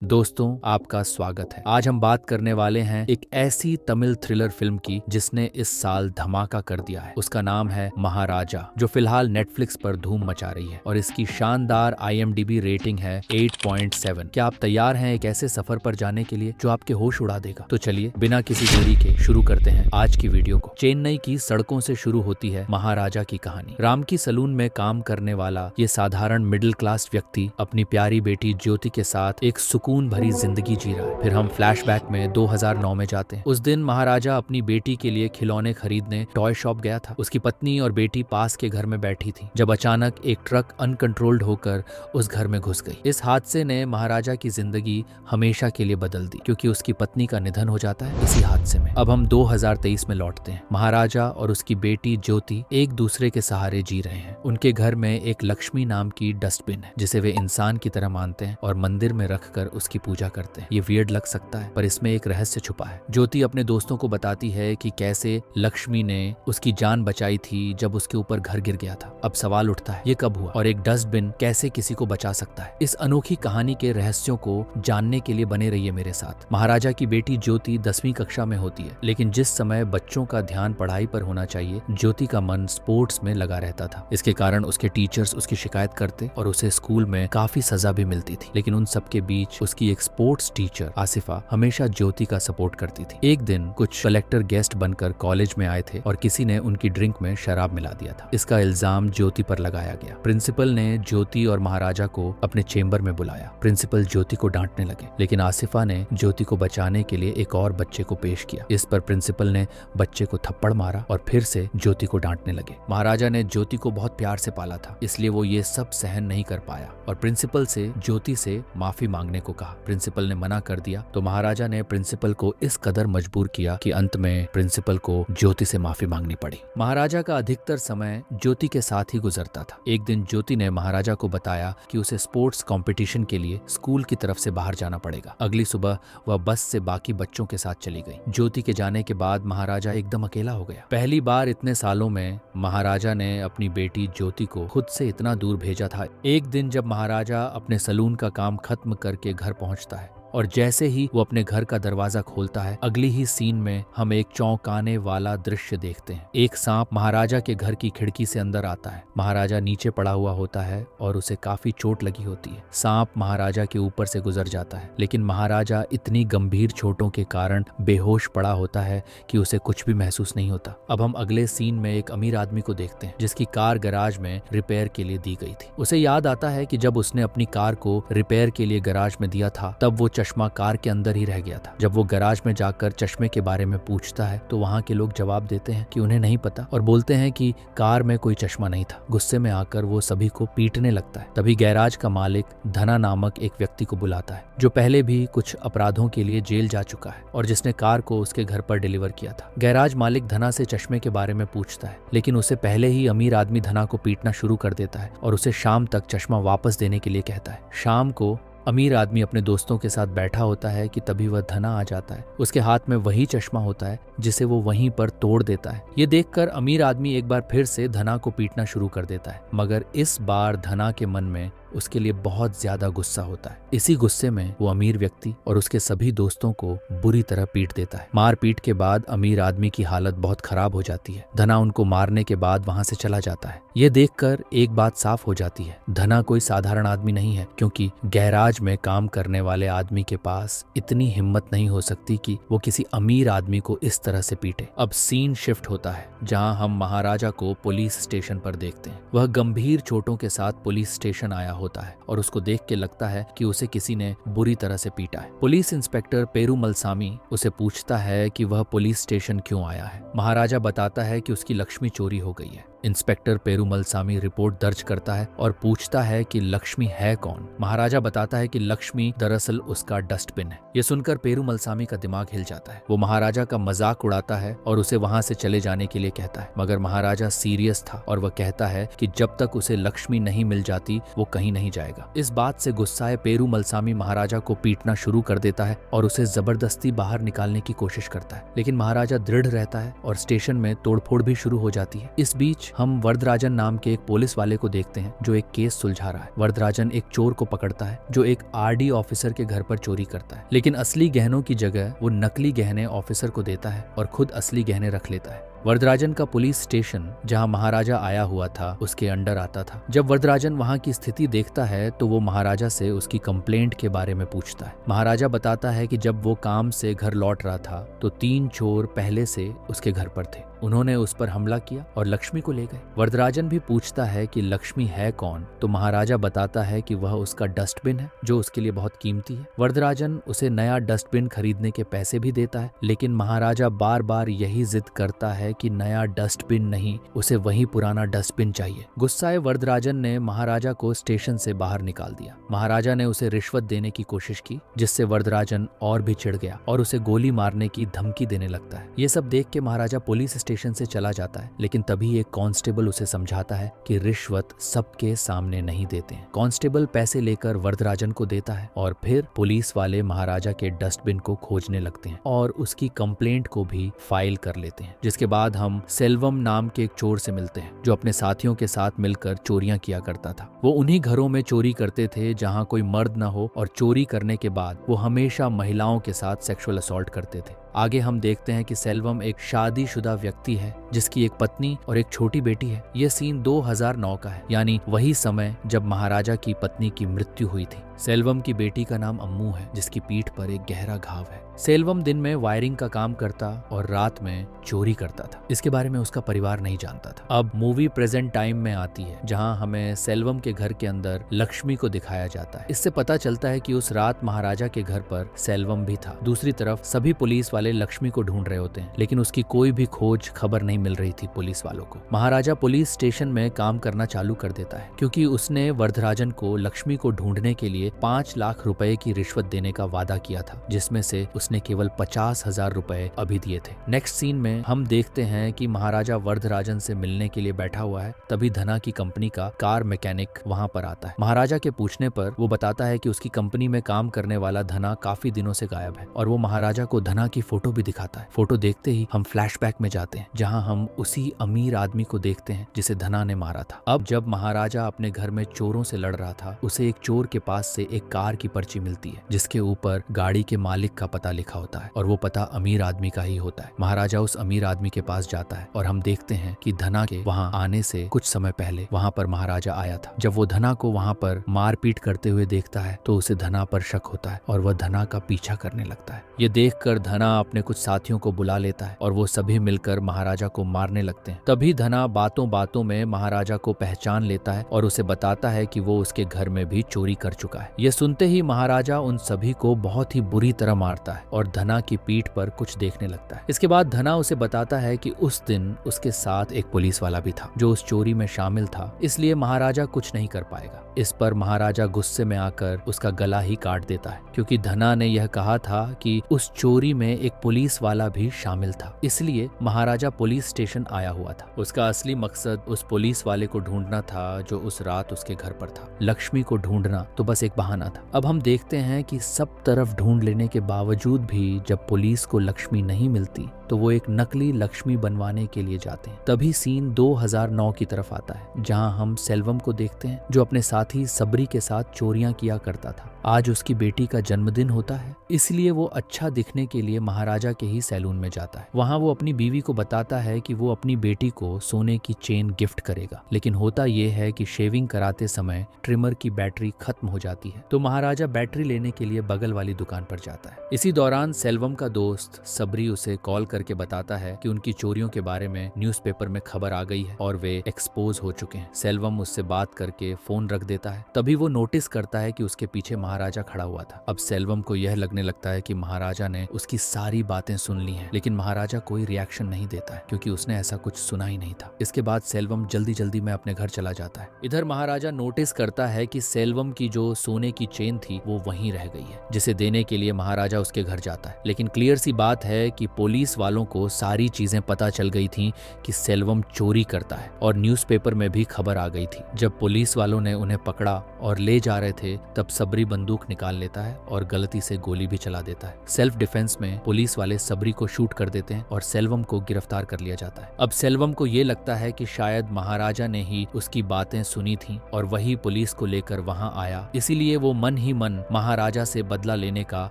दोस्तों, आपका स्वागत है। आज हम बात करने वाले हैं एक ऐसी तमिल थ्रिलर फिल्म की जिसने इस साल धमाका कर दिया है। उसका नाम है महाराजा, जो फिलहाल नेटफ्लिक्स पर धूम मचा रही है और इसकी शानदार IMDb रेटिंग है 8.7। क्या आप तैयार हैं एक ऐसे सफर पर जाने के लिए जो आपके होश उड़ा देगा? तो चलिए बिना किसी देरी के शुरू करते हैं आज की वीडियो को। चेन्नई की सड़कों से शुरू होती है महाराजा की कहानी। राम की सलून में काम करने वाला ये साधारण मिडिल क्लास व्यक्ति अपनी प्यारी बेटी ज्योति के साथ एक सुकून भरी जिंदगी जी रहा है। फिर हम फ्लैशबैक में 2009 में जाते हैं। उस दिन महाराजा अपनी बेटी के लिए खिलौने खरीदने टॉय शॉप गया था। उसकी पत्नी और बेटी पास के घर में बैठी थी जब अचानक एक ट्रक अनकंट्रोल्ड होकर उस घर में घुस गई। इस हादसे ने महाराजा की जिंदगी हमेशा के लिए बदल दी, क्योंकि उसकी पत्नी का निधन हो जाता है इसी हादसे में। अब हम 2023 में लौटते हैं। महाराजा और उसकी बेटी ज्योति एक दूसरे के सहारे जी रहे हैं। उनके घर में एक लक्ष्मी नाम की डस्टबिन है जिसे वे इंसान की तरह मानते हैं और मंदिर में रखकर उसकी पूजा करते हैं। ये वियर्ड लग सकता है, पर इसमें एक रहस्य छुपा है। ज्योति अपने दोस्तों को बताती है कि कैसे लक्ष्मी ने उसकी जान बचाई थी जब उसके ऊपर घर गिर गया था। अब सवाल उठता है, ये कब हुआ और एक डस्टबिन कैसे किसी को बचा सकता है? इस अनोखी कहानी के रहस्यों को जानने के लिए बने रहिए मेरे साथ। महाराजा की बेटी ज्योति 10वीं कक्षा में होती है, लेकिन जिस समय बच्चों का ध्यान पढ़ाई पर होना चाहिए, ज्योति का मन स्पोर्ट्स में लगा रहता था। इसके कारण उसके टीचर्स उसकी शिकायत करते और उसे स्कूल में काफी सजा भी मिलती थी। लेकिन उन सबके बीच उसकी एक स्पोर्ट्स टीचर आसिफा हमेशा ज्योति का सपोर्ट करती थी। एक दिन कुछ कलेक्टर गेस्ट बनकर कॉलेज में आए थे और किसी ने उनकी ड्रिंक में शराब मिला दिया था। इसका इल्जाम ज्योति पर लगाया गया। प्रिंसिपल ने ज्योति और महाराजा को अपने चेंबर में बुलाया। प्रिंसिपल ज्योति को डांटने लगे, लेकिन आसिफा ने ज्योति को बचाने के लिए एक और बच्चे को पेश किया। इस पर प्रिंसिपल ने बच्चे को थप्पड़ मारा और फिर से ज्योति को डांटने लगे। महाराजा ने ज्योति को बहुत प्यार से पाला था, इसलिए वो ये सब सहन नहीं कर पाया और प्रिंसिपल से ज्योति से माफी मांगने को कहा। प्रिंसिपल ने मना कर दिया तो महाराजा ने प्रिंसिपल को इस कदर मजबूर किया कि अंत में प्रिंसिपल को ज्योति से माफी मांगनी पड़ी। महाराजा का अधिकतर समय ज्योति के साथ ही गुजरता था। एक दिन ज्योति ने महाराजा को बताया कि उसे स्पोर्ट्स कंपटीशन के लिए स्कूल की तरफ से बाहर जाना पड़ेगा। अगली सुबह वह बस से बाकी बच्चों के साथ चली गई। ज्योति के जाने के बाद महाराजा एकदम अकेला हो गया। पहली बार इतने सालों में महाराजा ने अपनी बेटी ज्योति को खुद से इतना दूर भेजा था। एक दिन जब महाराजा अपने सलून का काम खत्म करके घर पहुंचता है और जैसे ही वो अपने घर का दरवाजा खोलता है, अगली ही सीन में हम एक चौंकाने वाला दृश्य देखते हैं। एक सांप महाराजा के घर की खिड़की से अंदर आता है। महाराजा नीचे पड़ा हुआ होता है और उसे काफी चोट लगी होती है। सांप महाराजा के ऊपर से गुजर जाता है, लेकिन महाराजा इतनी गंभीर चोटों के कारण बेहोश पड़ा होता है कि उसे कुछ भी महसूस नहीं होता। अब हम अगले सीन में एक अमीर आदमी को देखते हैं जिसकी कार गैराज में रिपेयर के लिए दी गई थी। उसे याद आता है कि जब उसने अपनी कार को रिपेयर के लिए गैराज में दिया था, तब वो चश्मा कार के अंदर ही रह गया था। जब वो गैराज में जाकर चश्मे के बारे में पूछता है तो वहाँ के लोग जवाब देते हैं कि उन्हें नहीं पता और बोलते हैं कि कार में कोई चश्मा नहीं था। गुस्से में आकर वो सभी को पीटने लगता है। तभी गैराज का मालिक धना नामक एक व्यक्ति को बुलाता है, जो पहले भी कुछ अपराधों के लिए जेल जा चुका है और जिसने कार को उसके घर पर डिलीवर किया था। गैराज मालिक धना से चश्मे के बारे में पूछता है, लेकिन उसे पहले ही अमीर आदमी धना को पीटना शुरू कर देता है और उसे शाम तक चश्मा वापस देने के लिए कहता है। शाम को अमीर आदमी अपने दोस्तों के साथ बैठा होता है कि तभी वह धना आ जाता है। उसके हाथ में वही चश्मा होता है जिसे वो वहीं पर तोड़ देता है। ये देखकर अमीर आदमी एक बार फिर से धना को पीटना शुरू कर देता है, मगर इस बार धना के मन में उसके लिए बहुत ज्यादा गुस्सा होता है। इसी गुस्से में वो अमीर व्यक्ति और उसके सभी दोस्तों को बुरी तरह पीट देता है। मारपीट के बाद अमीर आदमी की हालत बहुत खराब हो जाती है। धना उनको मारने के बाद वहां से चला जाता है। ये देखकर एक बात साफ हो जाती है, धना कोई साधारण आदमी नहीं है, क्योंकि गैराज में काम करने वाले आदमी के पास इतनी हिम्मत नहीं हो सकती कि वो किसी अमीर आदमी को इस तरह से पीटे। अब सीन शिफ्ट होता है, जहाँ हम महाराजा को पुलिस स्टेशन पर देखते हैं। वह गंभीर चोटों के साथ पुलिस स्टेशन आया होता है और उसको देख के लगता है कि उसे किसी ने बुरी तरह से पीटा है। पुलिस इंस्पेक्टर पेरूमलसामी उसे पूछता है कि वह पुलिस स्टेशन क्यों आया है। महाराजा बताता है कि उसकी लक्ष्मी चोरी हो गई है। इंस्पेक्टर पेरूमलसामी रिपोर्ट दर्ज करता है और पूछता है कि लक्ष्मी है कौन। महाराजा बताता है कि लक्ष्मी दरअसल उसका डस्टबिन है। ये सुनकर पेरूमलसामी का दिमाग हिल जाता है। वो महाराजा का मजाक उड़ाता है और उसे वहां से चले जाने के लिए कहता है, मगर महाराजा सीरियस था और वह कहता है कि जब तक उसे लक्ष्मी नहीं मिल जाती वो कहीं कहीं नहीं जाएगा। इस बात से गुस्साए पेरू मलसामी महाराजा को पीटना शुरू कर देता है और उसे जबरदस्ती बाहर निकालने की कोशिश करता है, लेकिन महाराजा दृढ़ रहता है और स्टेशन में तोड़फोड़ भी शुरू हो जाती है। इस बीच हम वरदराजन नाम के एक पुलिस वाले को देखते हैं जो एक केस सुलझा रहा है। वरदराजन एक चोर को पकड़ता है जो एक आरडी ऑफिसर के घर पर चोरी करता है, लेकिन असली गहनों की जगह वो नकली गहने ऑफिसर को देता है और खुद असली गहने रख लेता है। वरदराजन का पुलिस स्टेशन जहां महाराजा आया हुआ था उसके अंडर आता था। जब वरदराजन वहां की स्थिति देखता है तो वो महाराजा से उसकी कंप्लेंट के बारे में पूछता है। महाराजा बताता है कि जब वो काम से घर लौट रहा था तो 3 चोर पहले से उसके घर पर थे। उन्होंने उस पर हमला किया और लक्ष्मी को ले गए। वरदराजन भी पूछता है कि लक्ष्मी है कौन, तो महाराजा बताता है कि वह उसका डस्टबिन है जो उसके लिए बहुत कीमती है। वरदराजन उसे नया डस्टबिन खरीदने के पैसे भी देता है, लेकिन महाराजा बार बार यही जिद करता है कि नया डस्टबिन नहीं, उसे वही पुराना डस्टबिन चाहिए। गुस्साए वरदराजन ने महाराजा को स्टेशन से बाहर निकाल दिया। महाराजा ने उसे रिश्वत देने की कोशिश की, जिससे वरदराजन और भी चिढ़ गया और उसे गोली मारने की धमकी देने लगता है। ये सब देख के महाराजा पुलिस स्टेशन से चला जाता है, लेकिन तभी एक कांस्टेबल उसे समझाता है कि रिश्वत सबके सामने नहीं देते हैं। कांस्टेबल पैसे लेकर वरदराजन को देता है और फिर पुलिस वाले महाराजा के डस्टबिन को खोजने लगते हैं और उसकी कंप्लेंट को भी फाइल कर लेते हैं। जिसके बाद हम सेल्वम नाम के एक चोर से मिलते हैं जो अपने साथियों के साथ मिलकर चोरियां किया करता था। वो उन्हीं घरों में चोरी करते थे जहां कोई मर्द न हो, और चोरी करने के बाद वो हमेशा महिलाओं के साथ सेक्सुअल असॉल्ट करते थे। आगे हम देखते हैं कि सेल्वम एक शादीशुदा व्यक्ति है जिसकी एक पत्नी और एक छोटी बेटी है। यह सीन 2009 का है, यानी वही समय जब महाराजा की पत्नी की मृत्यु हुई थी। सेल्वम की बेटी का नाम अम्मू है जिसकी पीठ पर एक गहरा घाव है। सेल्वम दिन में वायरिंग का काम करता और रात में चोरी करता था। इसके बारे में उसका परिवार नहीं जानता था। अब मूवी प्रेजेंट टाइम में आती है जहां हमें सेल्वम के घर के अंदर लक्ष्मी को दिखाया जाता है। इससे पता चलता है कि उस रात महाराजा के घर पर सेल्वम भी था। दूसरी तरफ सभी पुलिस वाले लक्ष्मी को ढूंढ रहे होते हैं, लेकिन उसकी कोई भी खोज खबर नहीं मिल रही थी पुलिस वालों को। महाराजा पुलिस स्टेशन में काम करना चालू कर देता है क्योंकि उसने वरदराजन को लक्ष्मी को ढूंढने के लिए 5 लाख रुपए की रिश्वत देने का वादा किया था, जिसमें से उसने केवल 50,000 रुपए अभी दिए थे। नेक्स्ट सीन में हम देखते हैं कि महाराजा वरदराजन से मिलने के लिए बैठा हुआ है, तभी धना की कंपनी का कार मैकेनिक वहां पर आता है। महाराजा के पूछने पर वो बताता है कि उसकी कंपनी में काम करने वाला धना काफी दिनों से गायब है, और वो महाराजा को धना की फोटो भी दिखाता है। फोटो देखते ही हम फ्लैशबैक में जाते हैं जहां हम उसी अमीर आदमी को देखते हैं जिसे धना ने मारा था। अब जब महाराजा अपने घर में चोरों से लड़ रहा था, उसे एक चोर के पास से एक कार की पर्ची मिलती है जिसके ऊपर गाड़ी के मालिक का पता लिखा होता है, और वो पता अमीर आदमी का ही होता है। महाराजा उस अमीर आदमी के पास जाता है और हम देखते हैं कि धना के वहां आने से कुछ समय पहले वहां पर महाराजा आया था। जब वो धना को वहां पर मारपीट करते हुए देखता है तो उसे धना पर शक होता है और वह धना का पीछा करने लगता है। ये देखकर धना अपने कुछ साथियों को बुला लेता है और वो सभी मिलकर महाराजा को मारने लगते हैं। तभी धना बातों बातों में महाराजा को पहचान लेता है और उसे बताता है कि वो उसके घर में भी चोरी कर चुका है। ये सुनते ही महाराजा उन सभी को बहुत ही बुरी तरह मारता है और धना की पीठ पर कुछ देखने लगता है। इसके बाद धना उसे बताता है कि उस दिन उसके साथ एक पुलिस वाला भी था जो उस चोरी में शामिल था, इसलिए महाराजा कुछ नहीं कर पाएगा। इस पर महाराजा गुस्से में आकर उसका गला ही काट देता है, क्योंकि धना ने यह कहा था कि उस चोरी में एक पुलिस वाला भी शामिल था, इसलिए महाराजा पुलिस स्टेशन आया हुआ था। उसका असली मकसद उस पुलिस वाले को ढूंढना था जो उस रात उसके घर पर था। लक्ष्मी को ढूंढना तो बस एक बहाना था। अब हम देखते हैं कि सब तरफ ढूंढ लेने के बावजूद भी जब पुलिस को लक्ष्मी नहीं मिलती तो वो एक नकली लक्ष्मी बनवाने के लिए जाते हैं। तभी सीन 2009 की तरफ आता है जहां हम सेल्वम को देखते हैं जो अपने साथी सबरी के साथ चोरियां किया करता था। आज उसकी बेटी का जन्मदिन होता है, इसलिए वो अच्छा दिखने के लिए महाराजा के ही सैलून में जाता है। वहां वो अपनी बीवी को बताता है कि वो अपनी बेटी को सोने की चेन गिफ्ट करेगा, लेकिन होता ये है कि शेविंग कराते समय ट्रिमर की बैटरी खत्म हो जाती है, तो महाराजा बैटरी लेने के लिए बगल वाली दुकान पर जाता है। इसी दौरान सेल्वम का दोस्त सबरी उसे कॉल करके बताता है कि उनकी चोरियों के बारे में न्यूज़पेपर में खबर आ गई है और वे एक्सपोज हो चुके हैं। सेल्वम उससे बात करके फोन रख देता है। तभी वो नोटिस करता है कि उसके पीछे महाराजा खड़ा हुआ था। अब सेल्वम को यह लगने लगता है कि महाराजा ने उसकी सारी बातें सुन ली हैं, लेकिन महाराजा कोई रिएक्शन नहीं देता है क्योंकि उसने ऐसा कुछ सुना ही नहीं था। इसके बाद सेल्वम जल्दी जल्दी में अपने घर चला जाता है। इधर महाराजा नोटिस करता है कि सेल्वम की जो सोने की चेन थी वो वहीं रह गई है, जिसे देने के लिए महाराजा उसके घर जाता है। लेकिन क्लियर सी बात है कि पुलिस वालों को सारी चीजें पता चल गई थीं कि सेल्वम चोरी करता है और न्यूज़पेपर में भी खबर आ गई थी। जब पुलिस वालों ने उन्हें पकड़ा और ले जा रहे थे तब सबरी बंदूक निकाल लेता है और गलती से गोली भी चला देता है। सेल्फ डिफेंस में पुलिस वाले सबरी को शूट कर देते हैं और सेल्वम को गिरफ्तार कर लिया जाता है। अब सेल्वम को ये लगता है कि शायद महाराजा ने ही उसकी बातें सुनी थी और वही पुलिस को लेकर वहां आया, इसीलिए वो मन ही मन महाराजा से बदला लेने का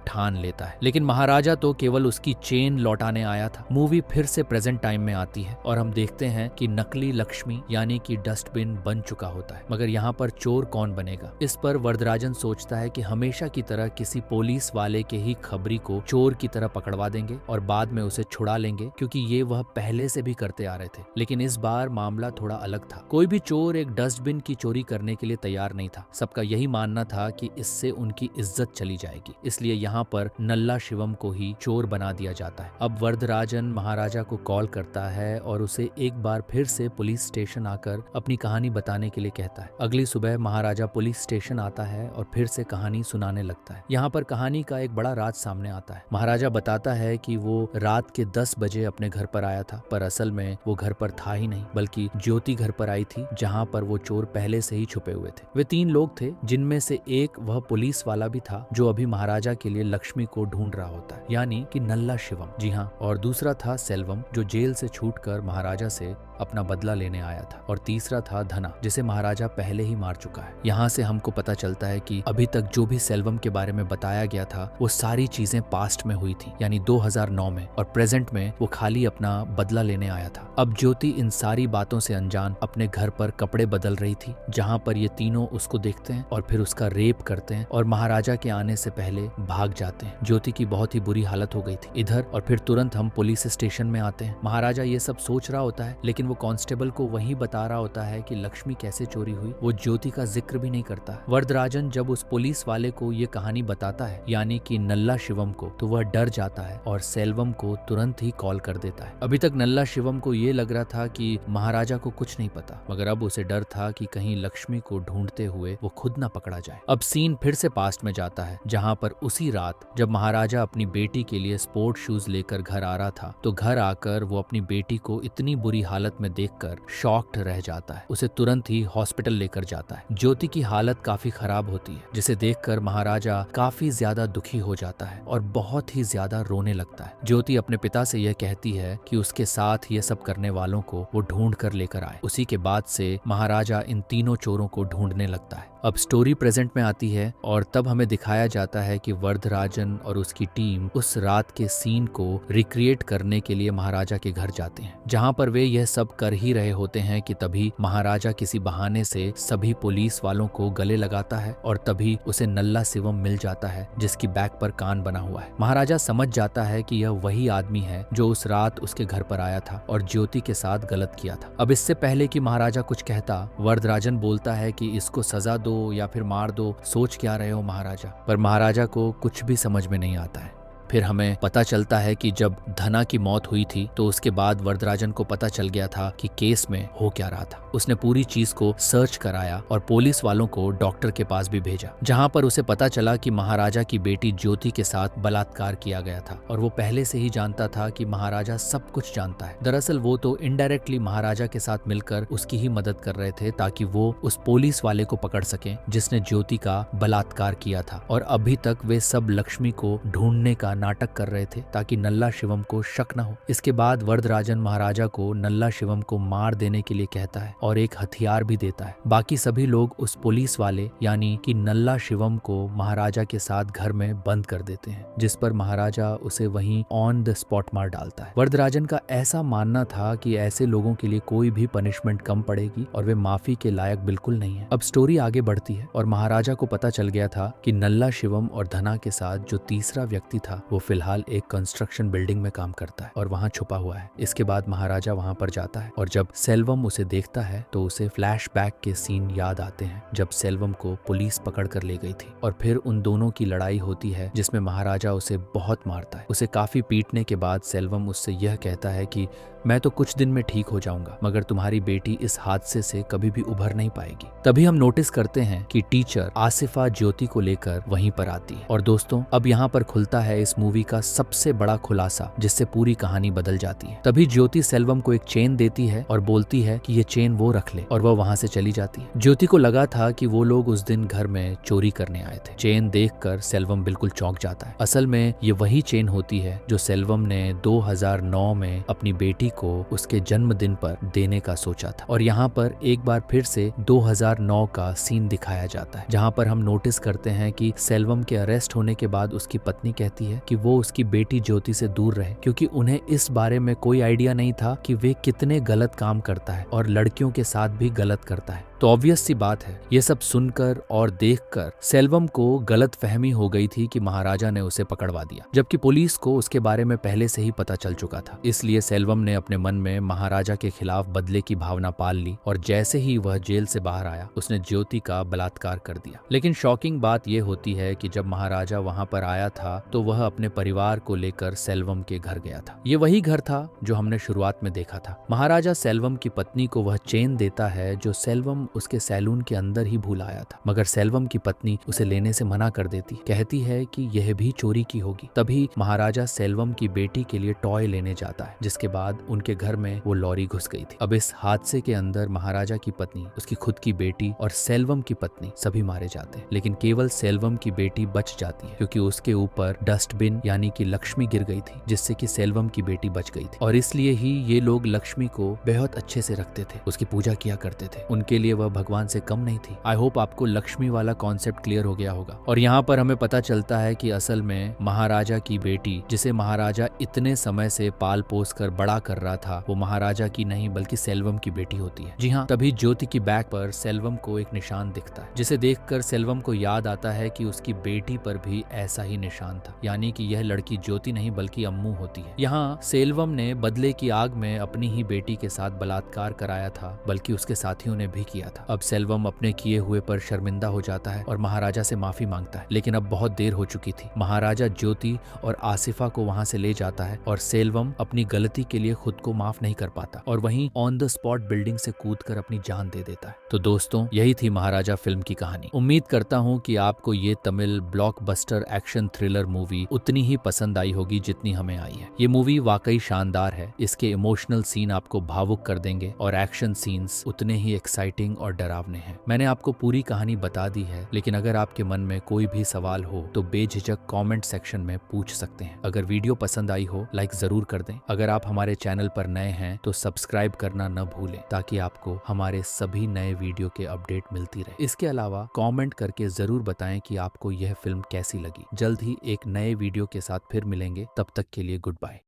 ठान लेता है। लेकिन महाराजा तो केवल उसकी चेन लौटाने आया था। मूवी फिर से प्रेजेंट टाइम में आती है और हम देखते हैं कि नकली लक्ष्मी यानी कि डस्टबिन बन चुका होता है। मगर यहाँ पर चोर कौन बनेगा? इस पर वरदराजन सोचता है कि हमेशा की तरह किसी पुलिस वाले के ही खबरी को चोर की तरह पकड़वा देंगे और बाद में उसे छुड़ा लेंगे, क्योंकि ये वह पहले से भी करते आ रहे थे। लेकिन इस बार मामला थोड़ा अलग था। कोई भी चोर एक डस्टबिन की चोरी करने के लिए तैयार नहीं था। सबका यही मानना था कि इससे उनकी इज्जत चली जाएगी, इसलिए यहाँ पर नल्ला शिवम को ही चोर बना दिया जाता है। अब वरदराजन महाराजा को कॉल करता है और उसे एक बार फिर से पुलिस स्टेशन आकर अपनी कहानी बताने के लिए कहता है। अगली सुबह महाराजा पुलिस स्टेशन आता है और फिर से कहानी सुनाने लगता है। यहाँ पर कहानी का एक बड़ा राज सामने आता है। महाराजा बताता है कि वो रात के 10 बजे अपने घर पर आया था, पर असल में वो घर पर था ही नहीं, बल्कि ज्योति घर पर आई थी, जहाँ पर वो चोर पहले से ही छुपे हुए थे। वे 3 लोग थे, जिनमें से एक वह पुलिस वाला भी था जो अभी महाराजा के लिए लक्ष्मी को ढूंढ रहा होता है, यानी कि नल्ला शिवम। जी हाँ, और दूसरा था सेल्वम, जो जेल से छूटकर महाराजा से अपना बदला लेने आया था, और तीसरा था धना, जिसे महाराजा पहले ही मार चुका है। यहाँ से हमको पता चलता है कि अभी तक जो भी सेल्वम के बारे में बताया गया था वो सारी चीजें पास्ट में हुई थी, यानी 2009 में, और प्रेजेंट में वो खाली अपना बदला लेने आया था। अब ज्योति इन सारी बातों से अनजान अपने घर पर कपड़े बदल रही थी, जहाँ पर ये तीनों उसको देखते हैं और फिर उसका रेप करते हैं और महाराजा के आने से पहले भाग जाते हैं। ज्योति की बहुत ही बुरी हालत हो गई थी इधर, और फिर तुरंत हम पुलिस स्टेशन में आते हैं। महाराजा ये सब सोच रहा होता है, लेकिन वो कांस्टेबल को वही बता रहा होता है कि लक्ष्मी कैसे चोरी हुई। वो ज्योति का जिक्र भी नहीं करता। वरदराजन जब उस पुलिस वाले को ये कहानी बताता है, यानी कि नल्ला शिवम को, तो वह डर जाता है और सेल्वम को तुरंत ही कॉल कर देता है। अभी तक नल्ला शिवम को ये लग रहा था कि महाराजा को कुछ नहीं पता, मगर अब उसे डर था कि कहीं लक्ष्मी को ढूंढते हुए वो खुद ना पकड़ा जाए। अब सीन फिर से पास्ट में जाता है, जहाँ पर उसी रात जब महाराजा अपनी बेटी के लिए स्पोर्ट शूज लेकर घर आ रहा था, तो घर आकर वो अपनी बेटी को इतनी बुरी हालत में देखकर शॉक्ड रह जाता है। उसे तुरंत ही हॉस्पिटल लेकर जाता है। ज्योति की हालत काफी खराब होती है, जिसे देखकर महाराजा काफी ज्यादा दुखी हो जाता है और बहुत ही ज्यादा रोने लगता है। ज्योति अपने पिता से यह कहती है कि उसके साथ ये सब करने वालों को वो ढूंढ कर लेकर आए। उसी के बाद से महाराजा इन तीनों चोरों को ढूंढने लगता है। अब स्टोरी प्रेजेंट में आती है और तब हमें दिखाया जाता है कि वरदराजन और उसकी टीम उस रात के सीन को रिक्रिएट करने के लिए महाराजा के घर जाते हैं, जहां पर वे यह सब कर ही रहे होते हैं कि तभी महाराजा किसी बहाने से सभी पुलिस वालों को गले लगाता है और तभी उसे नल्ला शिवम मिल जाता है, जिसकी बैक पर कान बना हुआ है। महाराजा समझ जाता है कि यह वही आदमी है जो उस रात उसके घर पर आया था और ज्योति के साथ गलत किया था। अब इससे पहले कि महाराजा कुछ कहता, वरदराजन बोलता है कि इसको सजा दो या फिर मार दो, सोच क्या रहे हो महाराजा। पर महाराजा को कुछ भी समझ में नहीं आता है। फिर हमें पता चलता है कि जब धना की मौत हुई थी तो उसके बाद वरदराजन को पता चल गया था कि केस में हो क्या रहा था। उसने पूरी चीज को सर्च कराया और पुलिस वालों को डॉक्टर के पास भी भेजा, जहां पर उसे पता चला कि महाराजा की बेटी ज्योति के साथ बलात्कार किया गया था और वो पहले से ही जानता था कि महाराजा सब कुछ जानता है। दरअसल वो तो इनडायरेक्टली महाराजा के साथ मिलकर उसकी ही मदद कर रहे थे ताकि वो उस पुलिस वाले को पकड़ सके जिसने ज्योति का बलात्कार किया था, और अभी तक वे सब लक्ष्मी को ढूंढने का नाटक कर रहे थे ताकि नल्ला शिवम को शक न हो। इसके बाद वरदराजन महाराजा को नल्ला शिवम को मार देने के लिए कहता है और एक हथियार भी देता है। बाकी सभी लोग उस पुलिस वाले यानी कि नल्ला शिवम को महाराजा के साथ घर में बंद कर देते हैं, जिस पर महाराजा उसे वहीं ऑन द स्पॉट मार डालता है। वरदराजन का ऐसा मानना था कि ऐसे लोगों के लिए कोई भी पनिशमेंट कम पड़ेगी और वे माफी के लायक बिल्कुल नहीं है। अब स्टोरी आगे बढ़ती है और महाराजा को पता चल गया था कि नल्ला शिवम और धना के साथ जो तीसरा व्यक्ति था वो फिलहाल एक कंस्ट्रक्शन बिल्डिंग में काम करता है और वहाँ छुपा हुआ है। इसके बाद महाराजा वहाँ पर जाता है और जब सेल्वम उसे देखता है तो उसे फ्लैशबैक के सीन याद आते हैं जब सेल्वम को पुलिस पकड़ कर ले गई थी, और फिर उन दोनों की लड़ाई होती है जिसमें महाराजा उसे बहुत मारता है। उसे काफी पीटने के बाद सेल्वम उससे यह कहता है कि मैं तो कुछ दिन में ठीक हो जाऊंगा, मगर तुम्हारी बेटी इस हादसे से कभी भी उभर नहीं पाएगी। तभी हम नोटिस करते हैं कि टीचर आसिफा ज्योति को लेकर वहीं पर आती है। और दोस्तों, अब यहाँ पर खुलता है इस इस मूवी का सबसे बड़ा खुलासा जिससे पूरी कहानी बदल जाती है। तभी ज्योति सेल्वम को एक चेन देती है और बोलती है कि ये चेन वो रख ले, और वह वहां से चली जाती है। ज्योति को लगा था कि वो लोग उस दिन घर में चोरी करने आए थे। चेन देखकर सेल्वम बिल्कुल चौंक जाता है। असल में ये वही चेन होती है जो सेल्वम ने 2009 में अपनी बेटी को उसके जन्मदिन पर देने का सोचा था। और यहाँ पर एक बार फिर से 2009 का सीन दिखाया जाता है, जहाँ पर हम नोटिस करते हैं कि सेल्वम के अरेस्ट होने के बाद उसकी पत्नी कहती है कि वो उसकी बेटी ज्योति से दूर रहे, क्योंकि उन्हें इस बारे में कोई आइडिया नहीं था कि वे कितने गलत काम करता है और लड़कियों के साथ भी गलत करता है। तो ऑब्वियस सी बात है, ये सब सुनकर और देखकर सेल्वम को गलत फहमी हो गई थी कि महाराजा ने उसे पकड़वा दिया, जबकि पुलिस को उसके बारे में पहले से ही पता चल चुका था। इसलिए सेल्वम ने अपने मन में महाराजा के खिलाफ बदले की भावना पाल ली और जैसे ही वह जेल से बाहर आया उसने ज्योति का बलात्कार कर दिया। लेकिन शॉकिंग बात यह होती है कि जब महाराजा वहां पर आया था तो वह अपने परिवार को लेकर सेल्वम के घर गया था। ये वही घर था जो हमने शुरुआत में देखा था। महाराजा सेल्वम की पत्नी को वह चेन देता है जो सेल्वम उसके सैलून के अंदर ही भूल आया था, मगर सेल्वम की पत्नी उसे लेने से मना कर देती, कहती है कि यह भी चोरी की होगी। तभी महाराजा सेल्वम की बेटी के लिए टॉय लेने जाता है, जिसके बाद उनके घर में वो लॉरी घुस गई थी। अब इस हादसे के अंदर महाराजा की पत्नी, उसकी खुद की बेटी और सेल्वम की पत्नी सभी मारे जाते हैं, लेकिन केवल सेल्वम की बेटी बच जाती है क्योंकि उसके ऊपर डस्टबिन यानी कि लक्ष्मी गिर गई थी, जिससे कि सेल्वम की बेटी बच गई थी। और इसलिए ही ये लोग लक्ष्मी को बेहद अच्छे से रखते थे, उसकी पूजा किया करते थे। उनके लिए वह भगवान से कम नहीं थी। आई होप आपको लक्ष्मी वाला कॉन्सेप्ट क्लियर हो गया होगा। और यहाँ पर हमें पता चलता है कि असल में महाराजा की बेटी, जिसे महाराजा इतने समय से पाल पोस कर बड़ा कर रहा था, वो महाराजा की नहीं बल्कि सेल्वम की बेटी होती है। जी हाँ, तभी ज्योति की बैग पर सेल्वम को एक निशान दिखता है, जिसे देखकर सेल्वम को याद आता है कि उसकी बेटी पर भी ऐसा ही निशान था, यानी कि यह लड़की ज्योति नहीं बल्कि अम्मू होती है। यहाँ सेल्वम ने बदले की आग में अपनी ही बेटी के साथ बलात्कार कराया था, बल्कि उसके साथियों ने भी किया था। अब सेल्वम अपने किए हुए पर शर्मिंदा हो जाता है और महाराजा से माफी मांगता है, लेकिन अब बहुत देर हो चुकी थी। महाराजा ज्योति और आसिफा को वहां से ले जाता है और सेल्वम अपनी गलती के लिए खुद को माफ नहीं कर पाता और वहीं ऑन द स्पॉट बिल्डिंग से कूदकर अपनी जान दे देता है। तो दोस्तों, यही थी महाराजा फिल्म की कहानी। उम्मीद करता हूँ कि आपको ये Tamil blockbuster action thriller movie उतनी ही पसंद आई होगी जितनी हमें आई है। ये मूवी वाकई शानदार है। इसके इमोशनल सीन आपको भावुक कर देंगे और एक्शन सीन्स उतने ही एक्साइटिंग और डरावने हैं। मैंने आपको पूरी कहानी बता दी है, लेकिन अगर आपके मन में कोई भी सवाल हो तो बेझिझक कमेंट सेक्शन में पूछ सकते हैं। अगर वीडियो पसंद आई हो लाइक जरूर कर दें। अगर आप हमारे चैनल पर नए हैं तो सब्सक्राइब करना न भूलें, ताकि आपको हमारे सभी नए वीडियो के अपडेट मिलती रहे। इसके अलावा कमेंट करके जरूर बताएं कि आपको यह फिल्म कैसी लगी। जल्द ही एक नए वीडियो के साथ फिर मिलेंगे, तब तक के लिए गुड बाय।